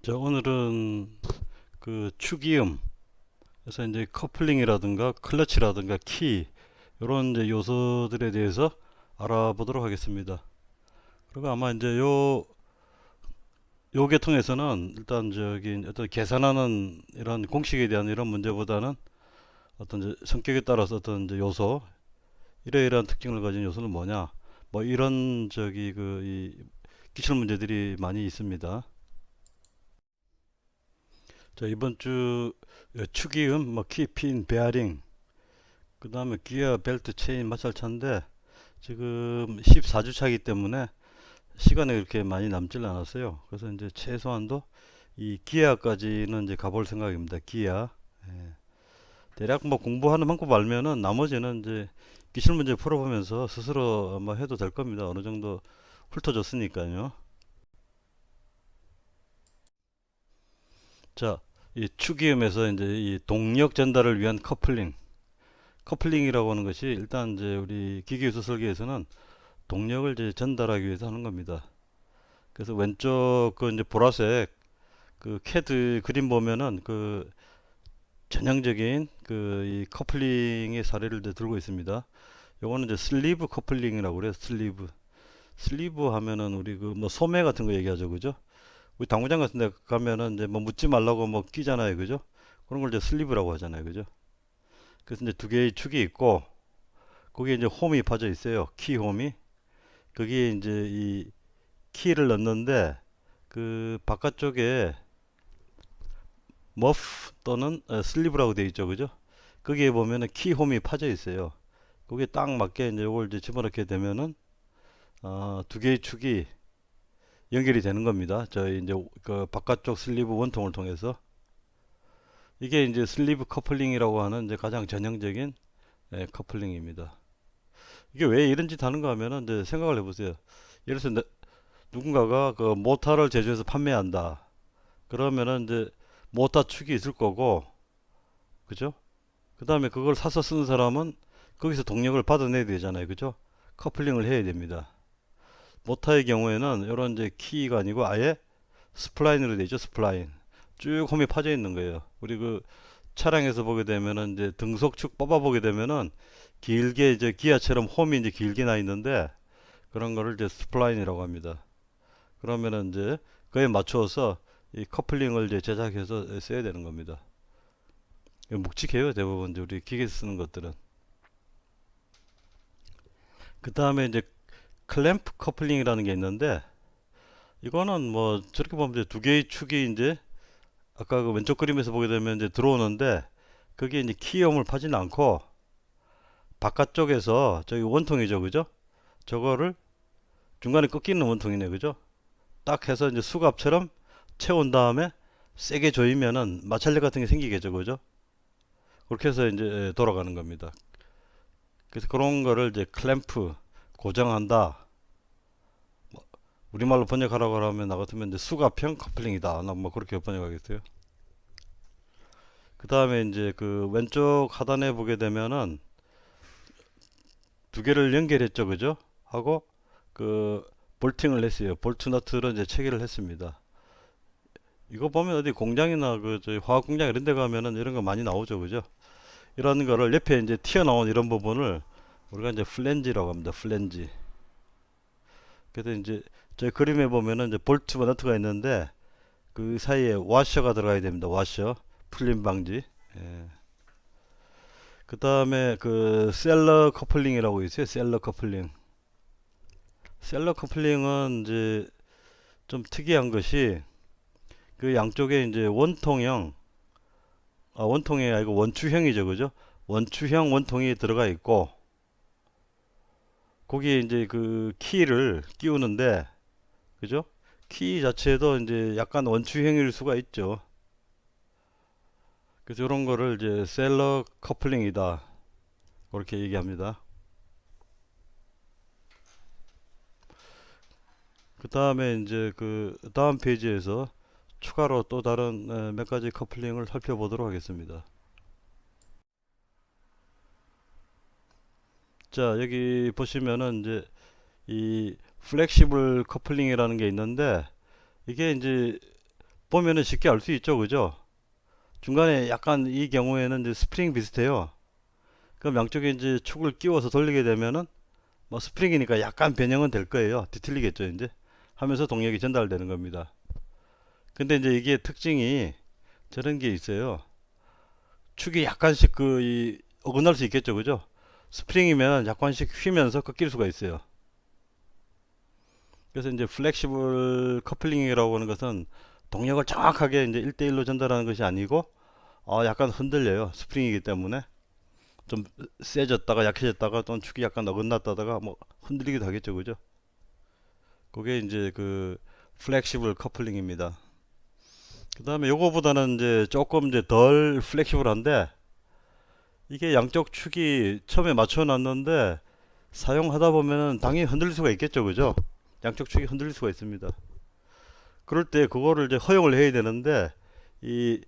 자, 오늘은 그 축이음, 그래서 이제 커플링이라든가 클러치라든가 키, 이런 이제 요소들에 대해서 알아보도록 하겠습니다. 그리고 아마 이제 요 계통에서는 일단 저기 어떤 계산하는 이런 공식에 대한 이런 문제보다는 어떤 이제 성격에 따라서 어떤 이제 요소, 이러이러한 특징을 가진 요소는 뭐냐, 뭐 이런 저기 이 기출 문제들이 많이 있습니다. 자, 이번 주 축이음, 뭐 키, 핀, 베어링, 그 다음에 기어, 벨트, 체인, 마찰차인데 지금 14주 차이기 때문에 시간이 그렇게 많이 남질 않았어요. 그래서 이제 최소한도 이 기아까지는 이제 가볼 생각입니다. 기아. 예. 대략 뭐 공부하는 방법 알면은 나머지는 이제 기출 문제 풀어보면서 스스로 아마 해도 될 겁니다. 어느 정도 훑어줬으니까요. 자, 이 축이음에서 이제 이 동력 전달을 위한 커플링. 커플링이라고 하는 것이 일단 이제 우리 기계유소 설계에서는 동력을 이제 전달하기 위해서 하는 겁니다. 그래서 왼쪽 그 이제 보라색 그 캐드 그림 보면은 그 전형적인 그 이 커플링의 사례를 이제 들고 있습니다. 요거는 이제 슬리브 커플링이라고 그래요. 슬리브. 슬리브 하면은 우리 그 뭐 소매 같은 거 얘기하죠. 그죠? 우리 당구장 같은 데 가면은 이제 뭐 묻지 말라고 뭐 끼잖아요. 그죠? 그런 걸 이제 슬리브라고 하잖아요. 그죠? 그래서 이제 두 개의 축이 있고 거기에 이제 홈이 파져 있어요. 키 홈이. 거기에 이제 이 키를 넣는데 그 바깥쪽에 머프 또는 슬리브라고 되어 있죠, 그죠? 거기에 보면은 키홈이 파져 있어요. 거기에 딱 맞게 이제 이걸 이제 집어넣게 되면은 두 개의 축이 연결이 되는 겁니다. 저희 이제 그 바깥쪽 슬리브 원통을 통해서 이게 이제 슬리브 커플링이라고 하는 이제 가장 전형적인 커플링입니다. 이게 왜 이런 짓 하는가 하면은 이제 생각을 해보세요. 예를 들어서 누군가가 그 모터를 제조해서 판매한다. 그러면은 이제 모터 축이 있을 거고, 그죠? 그 다음에 그걸 사서 쓰는 사람은 거기서 동력을 받아내야 되잖아요. 그죠? 커플링을 해야 됩니다. 모터의 경우에는 이런 이제 키가 아니고 아예 스플라인으로 되죠. 스플라인. 쭉 홈이 파져 있는 거예요. 우리 그 차량에서 보게 되면은 이제 등속축 뽑아 보게 되면은 길게 이제 기아처럼 홈이 이제 길게 나 있는데 그런 거를 이제 스플라인이라고 합니다. 그러면은 이제 그에 맞추어서 이 커플링을 이제 제작해서 써야 되는 겁니다. 묵직해요. 대부분 이제 우리 기계에서 쓰는 것들은. 그 다음에 이제 클램프 커플링이라는 게 있는데 이거는 뭐 저렇게 보면 이제 두 개의 축이 이제 아까 그 왼쪽 그림에서 보게 되면 이제 들어오는데 그게 이제 키염을 파지는 않고 바깥쪽에서 저기 원통이죠, 그죠? 저거를 중간에 꺾이는 원통이네, 그죠? 딱 해서 이제 수갑처럼 채운 다음에 세게 조이면은 마찰력 같은 게 생기겠죠, 그죠? 그렇게 해서 이제 돌아가는 겁니다. 그래서 그런 거를 이제 클램프 고정한다. 우리말로 번역하라고 하면 나 같으면 이제 수가평 커플링이다. 나 뭐 그렇게 번역하겠어요. 그 다음에 이제 그 왼쪽 하단에 보게 되면은 두 개를 연결했죠, 그죠? 하고 그 볼팅을 했어요. 볼트 너트로 이제 체결을 했습니다. 이거 보면 어디 공장이나 그 저희 화학 공장 이런 데 가면은 이런 거 많이 나오죠, 그죠? 이런 거를 옆에 이제 튀어나온 이런 부분을 우리가 이제 플랜지라고 합니다. 플랜지. 그래서 이제 저 그림에 보면은 이제 볼트와 너트가 있는데 그 사이에 와셔가 들어가야 됩니다. 와셔. 풀림 방지. 예. 그 다음에 그 셀러 커플링이라고 있어요. 셀러 커플링. 셀러 커플링은 이제 좀 특이한 것이 그 양쪽에 이제 원통형, 원통이 아니고 원추형이죠. 그죠? 원추형 원통이 들어가 있고 거기에 이제 그 키를 끼우는데 그죠? 키 자체도 이제 약간 원추형일 수가 있죠. 그래서 이런 거를 이제 셀러 커플링이다. 그렇게 얘기합니다. 그 다음에 이제 그 다음 페이지에서 추가로 또 다른 몇 가지 커플링을 살펴보도록 하겠습니다. 자, 여기 보시면은 이제 이 플렉시블 커플링이라는 게 있는데 이게 이제 보면은 쉽게 알 수 있죠, 그죠? 중간에 약간 이 경우에는 이제 스프링 비슷해요. 그럼 양쪽에 이제 축을 끼워서 돌리게 되면은 뭐 스프링이니까 약간 변형은 될 거예요. 뒤틀리겠죠, 이제. 하면서 동력이 전달되는 겁니다. 근데 이제 이게 특징이 저런 게 있어요. 축이 약간씩 이 어긋날 수 있겠죠, 그죠? 스프링이면 약간씩 휘면서 꺾일 수가 있어요. 그래서 이제 플렉시블 커플링이라고 하는 것은 동력을 정확하게 이제 1대1로 전달하는 것이 아니고 약간 흔들려요. 스프링이기 때문에 좀 세졌다가 약해졌다가 또는 축이 약간 어긋났다가 뭐 흔들리기도 하겠죠, 그죠? 그게 이제 그 플렉시블 커플링입니다. 그 다음에 요거보다는 이제 조금 이제 덜 플렉시블한데 이게 양쪽 축이 처음에 맞춰 놨는데 사용하다 보면은 당연히 흔들릴 수가 있겠죠, 그죠? 양쪽 축이 흔들릴 수가 있습니다. 그럴 때 그거를 이제 허용을 해야 되는데 이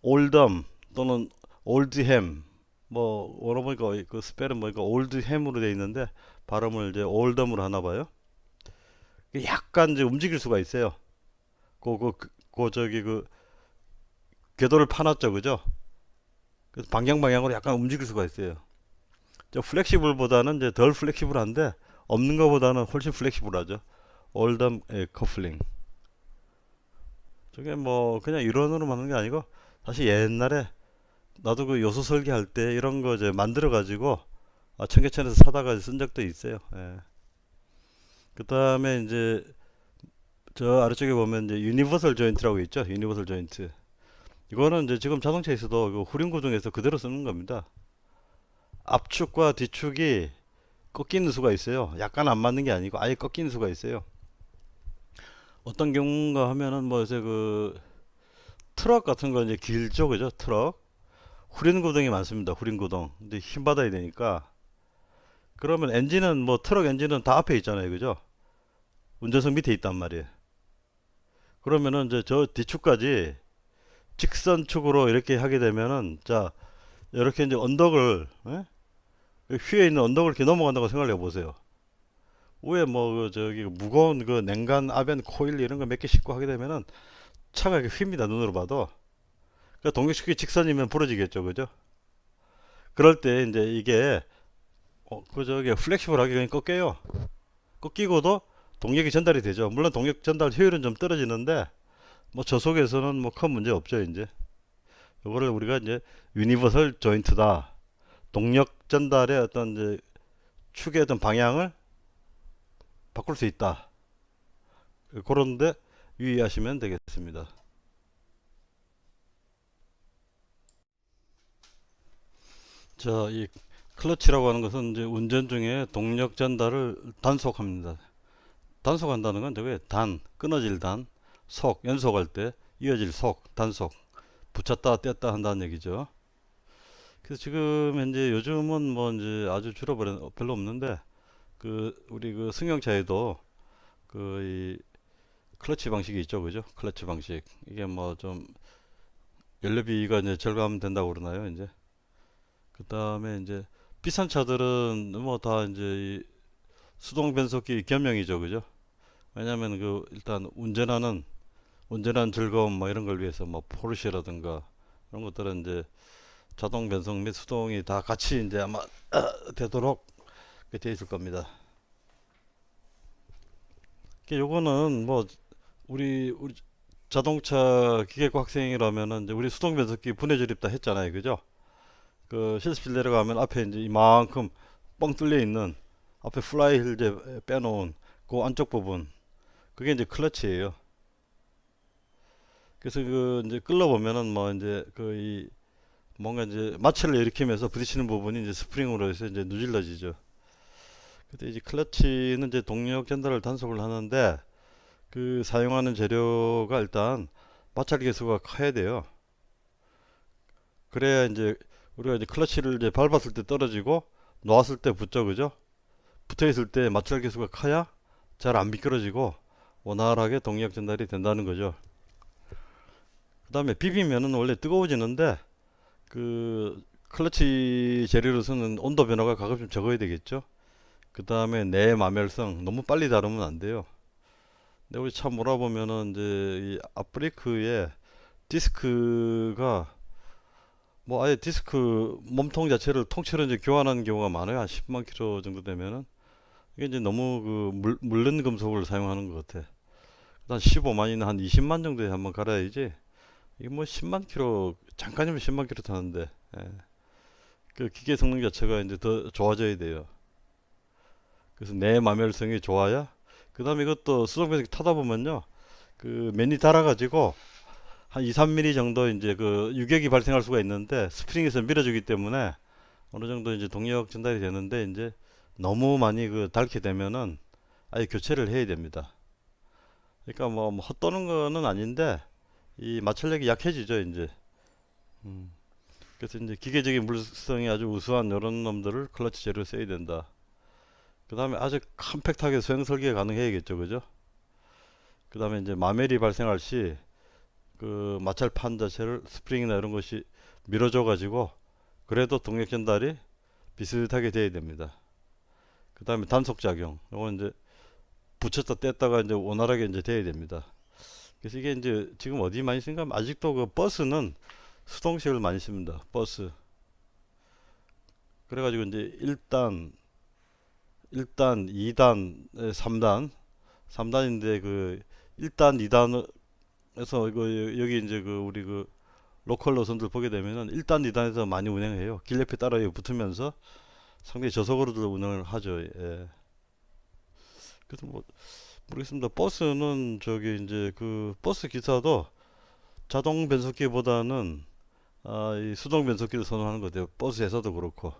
올덤 또는 올드햄 뭐 원어보니까 그 스펠은 뭐니까 올드햄으로 돼 있는데 발음을 이제 올덤으로 하나 봐요. 약간 이제 움직일 수가 있어요. 저기 그 궤도를 파놨죠, 그죠? 그래서 방향으로 약간 움직일 수가 있어요. 저 플렉시블보다는 이제 덜 플렉시블한데 없는 것보다는 훨씬 플렉시블하죠. 올덤 커플링. 저게 뭐 그냥 이론으로 만든 게 아니고 사실 옛날에 나도 그 요소 설계할 때 이런 거 이제 만들어 가지고 청계천에서 사다가 쓴 적도 있어요. 예. 그 다음에 이제 저 아래쪽에 보면 이제 유니버설 조인트라고 있죠. 유니버설 조인트. 이거는 이제 지금 자동차에서도 그 후륜 구동에서 그대로 쓰는 겁니다. 앞축과 뒤축이 꺾이는 수가 있어요. 약간 안 맞는 게 아니고 아예 꺾이는 수가 있어요. 어떤 경우인가 하면은 뭐 요새 그 트럭 같은 거 이제 길죠, 그죠? 트럭. 후륜 구동이 많습니다. 후륜 구동. 근데 힘 받아야 되니까. 그러면 엔진은 뭐 트럭 엔진은 다 앞에 있잖아요, 그죠? 운전석 밑에 있단 말이에요. 그러면은 이제 저 뒤축까지 직선축으로 이렇게 하게 되면은 자 이렇게 이제 언덕을 휘에 있는 언덕을 이렇게 넘어간다고 생각을 해보세요. 위에 뭐그 저기 무거운 그 냉간 아벤 코일 이런 거 몇 개 싣고 하게 되면은 차가 이렇게 휩니다, 눈으로 봐도. 그러니까 동력축이 직선이면 부러지겠죠, 그죠? 그럴 때 이제 이게 그 저기 플렉시블하게 그냥 꺾여요. 꺾이고도 동력이 전달이 되죠. 물론 동력 전달 효율은 좀 떨어지는데 뭐 저속에서는 뭐 큰 문제 없죠, 이제. 이거를 우리가 이제 유니버설 조인트다. 동력 전달의 어떤 이제 축의 어떤 방향을 바꿀 수 있다. 그런데 유의하시면 되겠습니다. 자, 이 클러치라고 하는 것은 이제 운전 중에 동력 전달을 단속합니다. 단속한다는 건 왜 끊어질 연속할 때 이어질 단속, 붙였다 뗐다 한다는 얘기죠. 그래서 지금 현재 요즘은 뭐 이제 아주 줄어버린 별로 없는데 우리 그 승용차에도 이 클러치 방식이 있죠, 그죠? 클러치 방식 이게 뭐 좀 연료비가 이제 절감된다고 그러나요, 이제. 그 다음에 이제 비싼 차들은 뭐 다 이제 이 수동 변속기 겸용이죠, 그죠? 왜냐하면 일단 운전하는 즐거움 뭐 이런 걸 위해서 뭐 포르쉐라든가 이런 것들은 이제 자동 변속 및 수동이 다 같이 이제 아마 되도록 되어 있을 겁니다. 요거는 뭐 우리 자동차 기계과 학생이라면은 이제 우리 수동 변속기 분해 조립 다 했잖아요, 그죠? 그 실습실 내려가면 앞에 이제 이만큼 뻥 뚫려 있는 앞에 플라이 휠 이제 빼놓은 그 안쪽 부분 그게 이제 클러치예요. 그래서 이제 끌러 보면은 뭐 이제 이 뭔가 이제 마찰을 일으키면서 부딪히는 부분이 이제 스프링으로 해서 이제 누질러지죠. 근데 이제 클러치는 이제 동력 전달을 단속을 하는데 사용하는 재료가 일단 마찰 계수가 커야 돼요. 그래야 이제 우리가 이제 클러치를 이제 밟았을 때 떨어지고 놓았을 때 붙죠, 그죠? 붙어 있을 때 마찰 계수가 커야 잘 안 미끄러지고 원활하게 동력 전달이 된다는 거죠. 그 다음에 비비면은 원래 뜨거워지는데 클러치 재료로 쓰는 온도 변화가 가급적 적어야 되겠죠. 그 다음에 내마멸성 너무 빨리 다루면 안 돼요. 근데 우리 차 몰아보면은 이제 이 앞브레이크에 디스크가 뭐 아예 디스크 몸통 자체를 통째로 이제 교환하는 경우가 많아요. 한 10만 킬로 정도 되면은 이게 이제 너무 그 물른 금속을 사용하는 것 같아. 한 15만이나 한 20만 정도에 한번 갈아야지. 이게 뭐 10만 킬로 잠깐이면 10만 킬로 타는데 예. 그 기계 성능 자체가 이제 더 좋아져야 돼요. 그래서 내마멸성이 좋아야 그 다음에 이것도 수동변속기 타다 보면요 그 맨이 달아가지고 한 2, 3mm 정도 이제 그 유격이 발생할 수가 있는데 스프링에서 밀어주기 때문에 어느 정도 이제 동력 전달이 되는데 이제 너무 많이 그 닳게 되면은 아예 교체를 해야 됩니다. 그러니까 뭐 헛도는 거는 아닌데 이 마찰력이 약해지죠 이제. 음. 그래서 이제 기계적인 물성이 아주 우수한 이런 놈들을 클러치 재료로 써야 된다. 그 다음에 아주 컴팩트하게 소형 설계 가능해야겠죠, 그죠? 그 다음에 이제 마멜이 발생할 시 그 마찰판 자체를 스프링이나 이런 것이 밀어줘 가지고 그래도 동력 전달이 비슷하게 돼야 됩니다. 그 다음에 단속 작용, 이건 이제 붙였다 뗐다가 이제 원활하게 이제 돼야 됩니다. 그래서 이게 이제 지금 어디 많이 쓰는가 하면 아직도 그 버스는 수동식을 많이 씁니다. 버스. 그래가지고 이제 1단, 2단, 3단, 3단인데 그 1단, 2단에서 이거 여기 이제 그 우리 그 로컬 노선들 보게 되면은 1단, 2단에서 많이 운행해요. 길 옆에 따라 붙으면서 상당히 저속으로도 운행을 하죠. 예. 그래서 뭐 모르겠습니다. 버스는 저기 이제 그 버스 기사도 자동 변속기보다는 이 수동 변속기를 선호하는 것 같아요. 버스에서도 그렇고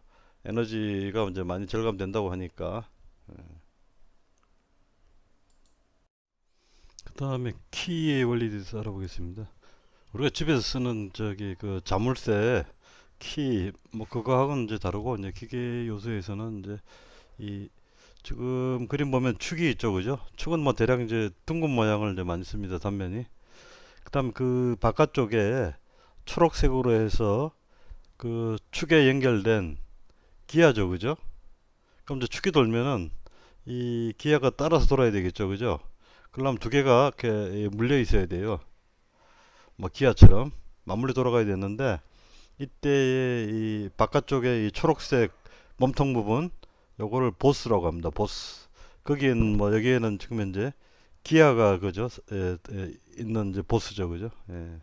에너지가 이제 많이 절감된다고 하니까. 그 다음에 키의 원리에 대해서 알아보겠습니다. 우리가 집에서 쓰는 저기 그 자물쇠 키 뭐 그거하고는 이제 다르고 이제 기계 요소에서는 이제 이 지금 그림 보면 축이 있죠, 그죠? 축은 뭐 대략 이제 둥근 모양을 이제 많이 씁니다, 단면이. 그다음 그 바깥쪽에 초록색으로 해서 그 축에 연결된 기아죠, 그죠? 그럼 이제 축이 돌면은 이 기아가 따라서 돌아야 되겠죠, 그죠? 그러려면 두 개가 이렇게 물려 있어야 돼요. 뭐 기아처럼 맞물려 돌아가야 되는데 이때 이 바깥쪽에 이 초록색 몸통 부분 요거를 보스라고 합니다. 보스. 거기에는 뭐 여기에는 지금 현재 기아가 그죠? 있는 이제 보스죠, 그죠? 예.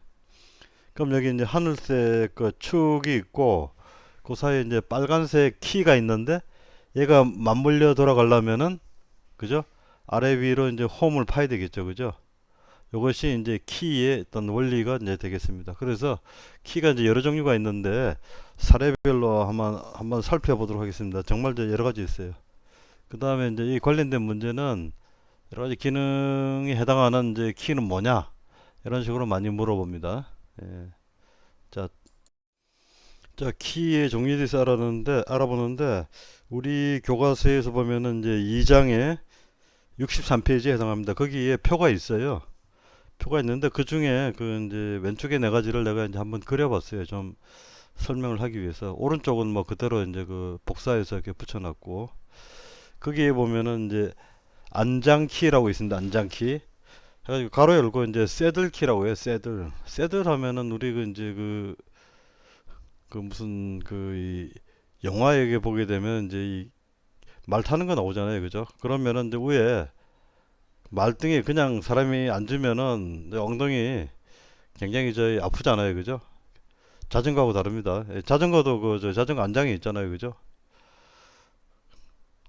그럼 여기 이제 하늘색 그 축이 있고 그 사이에 이제 빨간색 키가 있는데 얘가 맞물려 돌아가려면은 그죠? 아래 위로 이제 홈을 파야 되겠죠, 그죠? 이것이 이제 키의 어떤 원리가 이제 되겠습니다. 그래서 키가 이제 여러 종류가 있는데 사례별로 한번 살펴보도록 하겠습니다. 정말 여러 가지 있어요. 그 다음에 이제 이 관련된 문제는 여러 가지 기능에 해당하는 이제 키는 뭐냐 이런 식으로 많이 물어봅니다. 예. 자, 키의 종류에 대해서 알아보는데 우리 교과서에서 보면은 이제 2장에 63페이지에 해당합니다. 거기에 표가 있어요. 표가 있는데 그 중에 그 이제 왼쪽에 네 가지를 내가 이제 한번 그려봤어요. 좀 설명을 하기 위해서. 오른쪽은 뭐 그대로 이제 그 복사해서 이렇게 붙여놨고 거기에 보면은 이제 안장키라고 있습니다. 안장키. 해가지고 가로 열고 이제 새들키라고 해요. 새들 하면은 우리 그 이제 그 무슨 이 영화에 보게 되면 이제 이 말 타는 거 나오잖아요. 그죠? 그러면은 이제 위에 말등에 그냥 사람이 앉으면은 엉덩이 굉장히 아프잖아요. 그죠? 자전거하고 다릅니다. 자전거도 그 자전거 안장이 있잖아요. 그죠?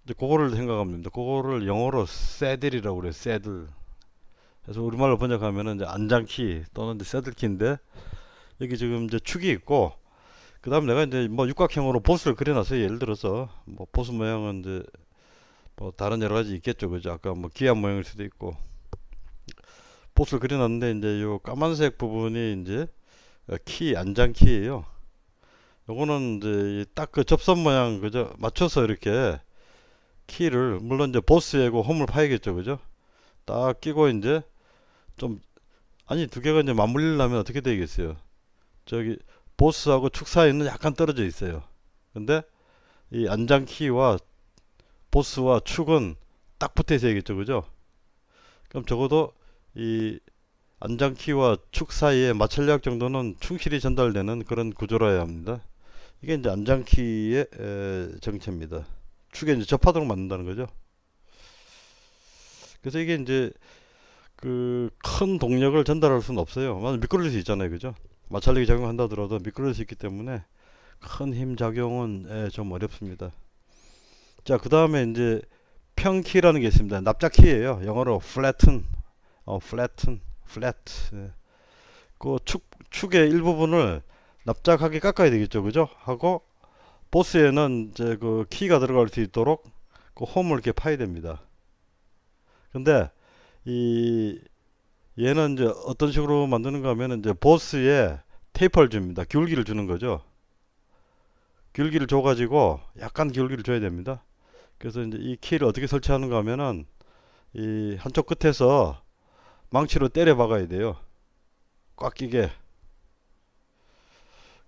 이제 그거를 생각하면 됩니다. 그거를 영어로 새들이라고 그래요. 새들. 그래서 우리말로 번역하면은 이제 안장키 또는 이제 새들키인데 여기 지금 이제 축이 있고 그 다음 내가 이제 뭐 육각형으로 보스를 그려놨어요. 예를 들어서 뭐 보스 모양은 이제 뭐 다른 여러 가지 있겠죠. 그죠? 아까 뭐 기아 모양일 수도 있고 보스를 그려놨는데 이제 요 까만색 부분이 이제 키 안장키예요. 요거는 이제 딱 그 접선 모양 그죠? 맞춰서 이렇게 키를 물론 이제 보스하고 홈을 파야겠죠. 그죠? 딱 끼고 이제 좀 아니 두 개가 이제 맞물리려면 어떻게 되겠어요? 저기 보스하고 축 사이는 약간 떨어져 있어요. 근데 이 안장 키와 보스와 축은 딱 붙어 있어야겠죠. 그죠? 그럼 적어도 이 안장키와 축 사이에 마찰력 정도는 충실히 전달되는 그런 구조라야 합니다. 이게 이제 안장키의 정체입니다. 축에 이제 접하도록 만든다는 거죠. 그래서 이게 이제 그 큰 동력을 전달할 수는 없어요. 맞아, 미끄러질 수 있잖아요, 그죠? 마찰력이 작용한다 하더라도 미끄러질 수 있기 때문에 큰 힘 작용은 좀 어렵습니다. 자, 그 다음에 이제 평키라는 게 있습니다. 납작키예요. 영어로 flatten, flatten, flat. 그 축의 일부분을 납작하게 깎아야 되겠죠, 그죠? 하고 보스에는 이제 그 키가 들어갈 수 있도록 그 홈을 이렇게 파야 됩니다. 근데 이 얘는 이제 어떤 식으로 만드는가 하면 이제 보스에 테이퍼를 줍니다. 기울기를 주는 거죠. 기울기를 줘가지고 약간 기울기를 줘야 됩니다. 그래서 이제 이 키를 어떻게 설치하는가 하면은 이 한쪽 끝에서 망치로 때려 박아야 돼요. 꽉 끼게.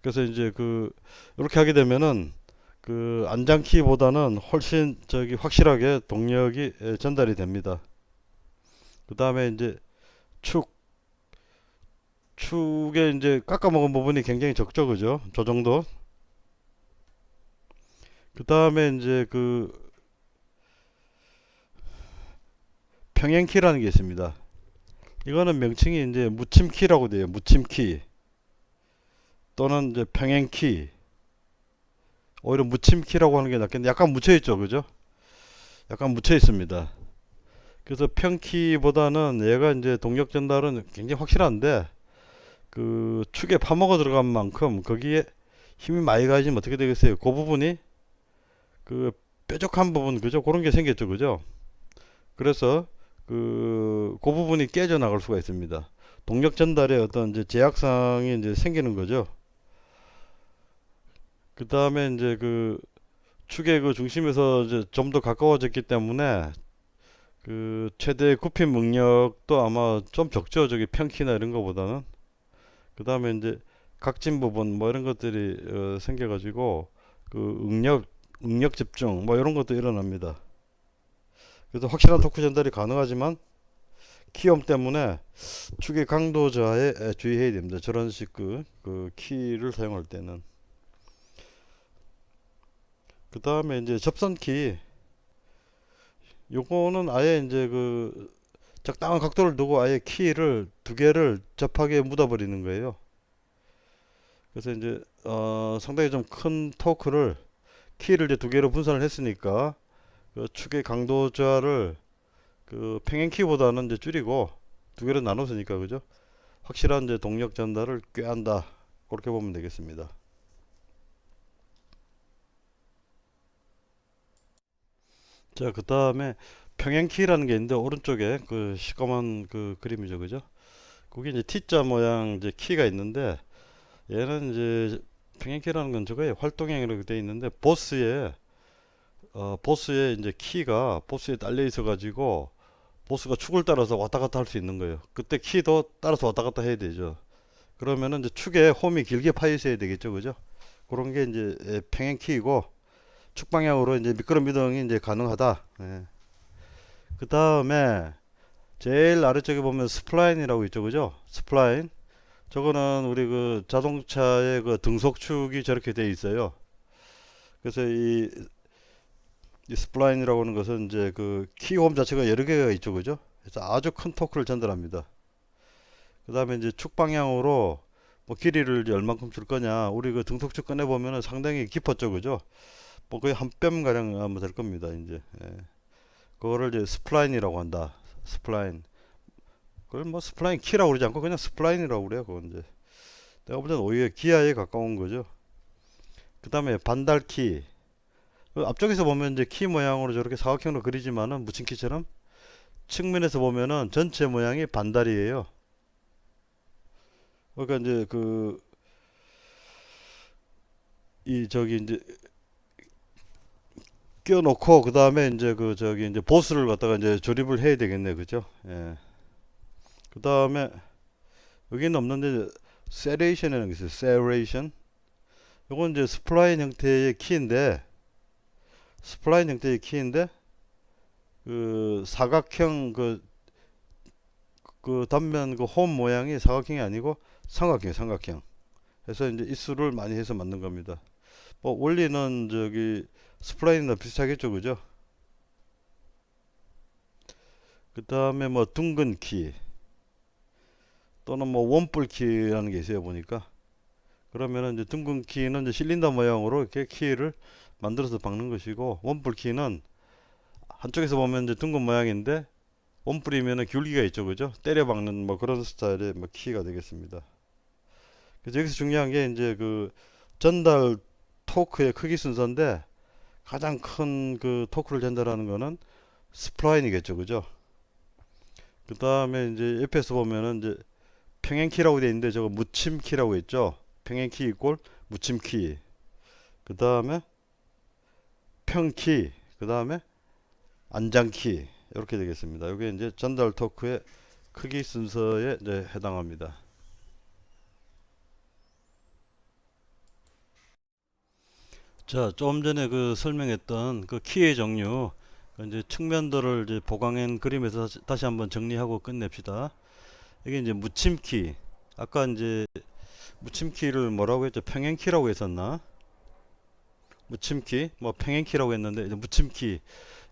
그래서 이제 그 이렇게 하게 되면은 그 안장키보다는 훨씬 저기 확실하게 동력이 전달이 됩니다. 그 다음에 이제 축 축에 이제 깎아먹은 부분이 굉장히 적죠, 그죠? 저 정도. 그 다음에 이제 그 평행키라는 게 있습니다. 이거는 명칭이 이제 무침키라고 돼요. 무침키 또는 이제 평행키. 오히려 무침키라고 하는 게 낫겠는데 약간 묻혀 있죠, 그죠? 약간 묻혀 있습니다. 그래서 평키보다는 얘가 이제 동력 전달은 굉장히 확실한데 그 축에 파먹어 들어간 만큼 거기에 힘이 많이 가해지면 어떻게 되겠어요? 그 부분이 그 뾰족한 부분 그죠? 그런 게 생겼죠, 그죠? 그래서 그 부분이 깨져 나갈 수가 있습니다. 동력 전달에 어떤 이제 제약상이 이제 생기는 거죠. 그 다음에 이제 그 축의 그 중심에서 이제 좀 더 가까워졌기 때문에 그 최대 굽힘 능력도 아마 좀 적죠. 저기 평키나 이런 거보다는. 그 다음에 이제 각진 부분 뭐 이런 것들이 생겨가지고 그 응력 집중 뭐 이런 것도 일어납니다. 그래서 확실한 토크 전달이 가능하지만 키움 때문에 축의 강도 저하에 주의해야 됩니다. 저런 식 그 키를 사용할 때는. 그 다음에 이제 접선키. 요거는 아예 이제 그 적당한 각도를 두고 아예 키를 두 개를 접하게 묻어버리는 거예요. 그래서 이제 상당히 좀 큰 토크를 키를 이제 두 개로 분산을 했으니까 그 축의 강도 저하를 그 평행 키보다는 이제 줄이고 두 개로 나눴으니까 그죠? 확실한 이제 동력 전달을 꾀한다. 그렇게 보면 되겠습니다. 자, 그 다음에 평행키라는 게 있는데 오른쪽에 그 시꺼먼 그 그림이죠, 그죠? 거기 이제 T자 모양 이제 키가 있는데 얘는 이제 평행키라는 건 저거에 활동형이라고 되어 있는데 보스의 이제 키가 보스에 딸려 있어 가지고 보스가 축을 따라서 왔다 갔다 할 수 있는 거예요. 그때 키도 따라서 왔다 갔다 해야 되죠. 그러면은 이제 축에 홈이 길게 파여 있어야 되겠죠, 그죠? 그런 게 이제 평행키이고 축 방향으로 이제 미끄럼 미동이 이제 가능하다. 예. 그 다음에 제일 아래쪽에 보면 스플라인이라고 있죠, 그죠? 스플라인. 저거는 우리 그 자동차의 그 등속축이 저렇게 돼 있어요. 그래서 이 스플라인이라고 하는 것은 이제 그 키홈 자체가 여러 개가 있죠, 그죠? 그래서 아주 큰 토크를 전달합니다. 그 다음에 이제 축 방향으로 뭐 길이를 이제 얼만큼 줄 거냐. 우리 그 등속축 꺼내 보면은 상당히 깊었죠, 그죠? 뭐 거의 한 뼘 가량 아마 될 겁니다, 이제. 예. 그거를 이제 스플라인이라고 한다. 스플라인. 그걸 뭐 스플라인 키라고 그러지 않고 그냥 스플라인이라고 그래요, 그건 이제. 내가 볼 때는 오히려 기아에 가까운 거죠. 그 다음에 반달키. 그 앞쪽에서 보면 이제 키 모양으로 저렇게 사각형으로 그리지만은 무침키처럼 측면에서 보면은 전체 모양이 반달이에요. 그러니까 이제 이 저기 이제 끼워놓고 그 다음에 이제 그 저기 이제 보스를 갖다가 이제 조립을 해야 되겠네, 그죠? 예. 그 다음에 여기는 없는데 세레이션이라는 게 있어요. 세레이션. 요건 이제 스플라인 형태의 키인데 그 사각형 그 그 단면 그 홈 모양이 사각형이 아니고 삼각형, 삼각형. 해서 이제 입수를 많이 해서 만든 겁니다. 뭐 원리는 저기 스플라인이나 비슷하겠죠, 그죠? 그 다음에 뭐 둥근 키 또는 뭐 원뿔 키라는 게 있어요, 보니까. 그러면은 이제 둥근 키는 이제 실린더 모양으로 이렇게 키를 만들어서 박는 것이고, 원뿔 키는 한쪽에서 보면 이제 둥근 모양인데 원뿔이면은 귤기가 있죠, 그죠? 때려 박는 뭐 그런 스타일의 뭐 키가 되겠습니다. 그래서 여기서 중요한 게 이제 그 전달 토크의 크기 순서인데, 가장 큰 그 토크를 전달하는 거는 스프라인이겠죠, 그죠? 그 다음에 이제 옆에서 보면은 이제 평행키라고 되어 있는데 저거 묻힘키라고 했죠. 평행키 이꼴 묻힘키. 그 다음에 평키. 그 다음에 안장키. 이렇게 되겠습니다. 이게 이제 전달 토크의 크기 순서에 이제 해당합니다. 자, 조금 전에 그 설명했던 그 키의 종류, 그 이제 측면도를 이제 보강한 그림에서 다시 한번 정리하고 끝냅시다. 이게 이제 묻힘키. 아까 이제 묻힘키를 뭐라고 했죠? 평행키라고 했었나? 묻힘키, 뭐 평행키라고 했는데 이제 묻힘키.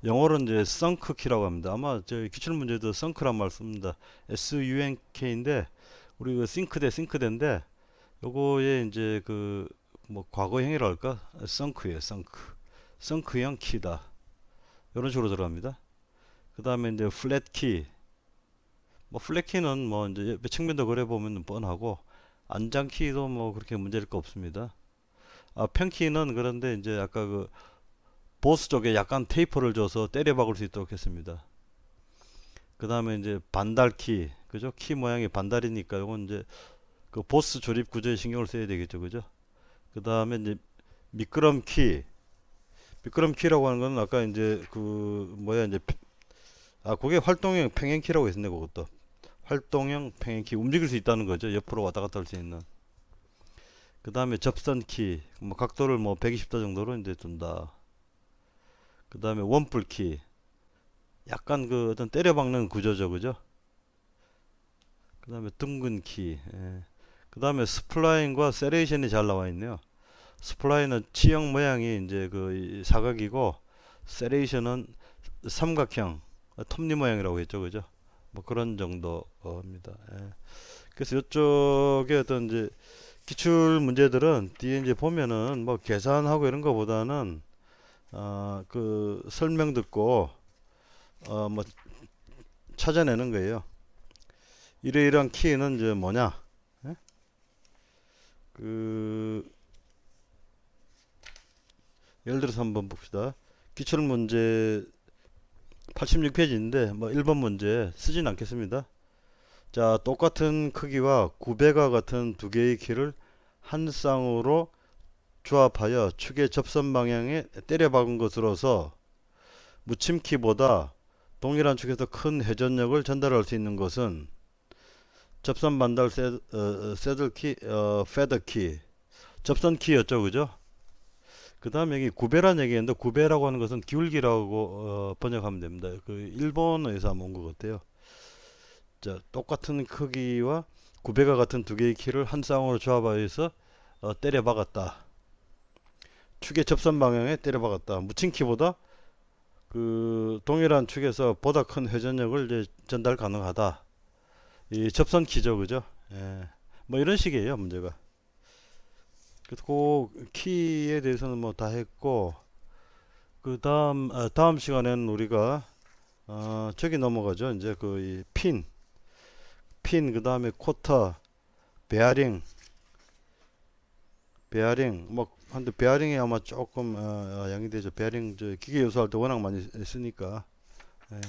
영어로는 이제 썬크키라고 합니다. 아마 저 기출 문제도 썬크란 말 씁니다. SUNK인데 우리 그 싱크대인데 요거에 이제 그 뭐 과거형이라 할까? 썬크예요, 썬크. 썬크형 키다. 이런 식으로 들어갑니다. 그 다음에 이제 플랫키. 뭐 플랫키는 뭐 이제 측면도 그래 보면 뻔하고, 안장키도 뭐 그렇게 문제일 거 없습니다. 아, 평키는 그런데 이제 아까 그 보스 쪽에 약간 테이퍼를 줘서 때려 박을 수 있도록 했습니다. 그 다음에 이제 반달키, 그죠? 키 모양이 반달이니까 이건 이제 그 보스 조립 구조에 신경을 써야 되겠죠, 그죠? 그 다음에 이제 미끄럼키. 미끄럼키라고 하는 건 아까 이제 그 뭐야 이제 그게 활동형 평행키라고 했었네, 그것도. 활동형 평행키, 움직일 수 있다는 거죠. 옆으로 왔다 갔다 할 수 있는. 그 다음에 접선키, 뭐 각도를 뭐 120도 정도로 이제 둔다. 그 다음에 원뿔키, 약간 그 어떤 때려박는 구조죠, 그죠? 그 다음에 둥근키. 예. 그 다음에 스플라인과 세레이션이 잘 나와 있네요. 스플라인은 치형 모양이 이제 그 사각이고, 세레이션은 삼각형, 톱니 모양이라고 했죠, 그죠? 뭐 그런 정도입니다. 예. 그래서 이쪽에 어떤 이제 기출 문제들은 뒤에 이제 보면은 뭐 계산하고 이런 거보다는 그 설명 듣고 뭐 찾아내는 거예요. 이러이러한 키는 이제 뭐냐? 예? 그 예를 들어서 한번 봅시다. 기출 문제 86페이지인데 뭐 1번 문제 쓰진 않겠습니다. 자, 똑같은 크기와 9배가 같은 두 개의 키를 한 쌍으로 조합하여 축의 접선 방향에 때려 박은 것으로서 묻힘키보다 동일한 축에서 큰 회전력을 전달할 수 있는 것은 접선 반달 세들키, 페더키, 접선키였죠, 그죠? 그 다음에 여기 구배란 얘기했는데, 구배라고 하는 것은 기울기라고 번역하면 됩니다. 그 일본어에서 한번 온 것 같아요. 자, 똑같은 크기와 구배가 같은 두 개의 키를 한 쌍으로 조합하여서 때려 박았다. 축의 접선 방향에 때려 박았다. 묻힌키보다 그 동일한 축에서 보다 큰 회전력을 이제 전달 가능하다. 이 접선키죠, 그죠? 예. 뭐 이런 식이에요, 문제가. 그래서 그 키에 대해서는 뭐 다 했고, 그 다음 시간에는 우리가 저기 넘어가죠. 이제 그 이 핀, 그 다음에 쿼터, 베어링, 뭐 한데 베어링이 아마 조금 양이 되죠. 베어링 저 기계 요소할 때 워낙 많이 쓰니까. 예.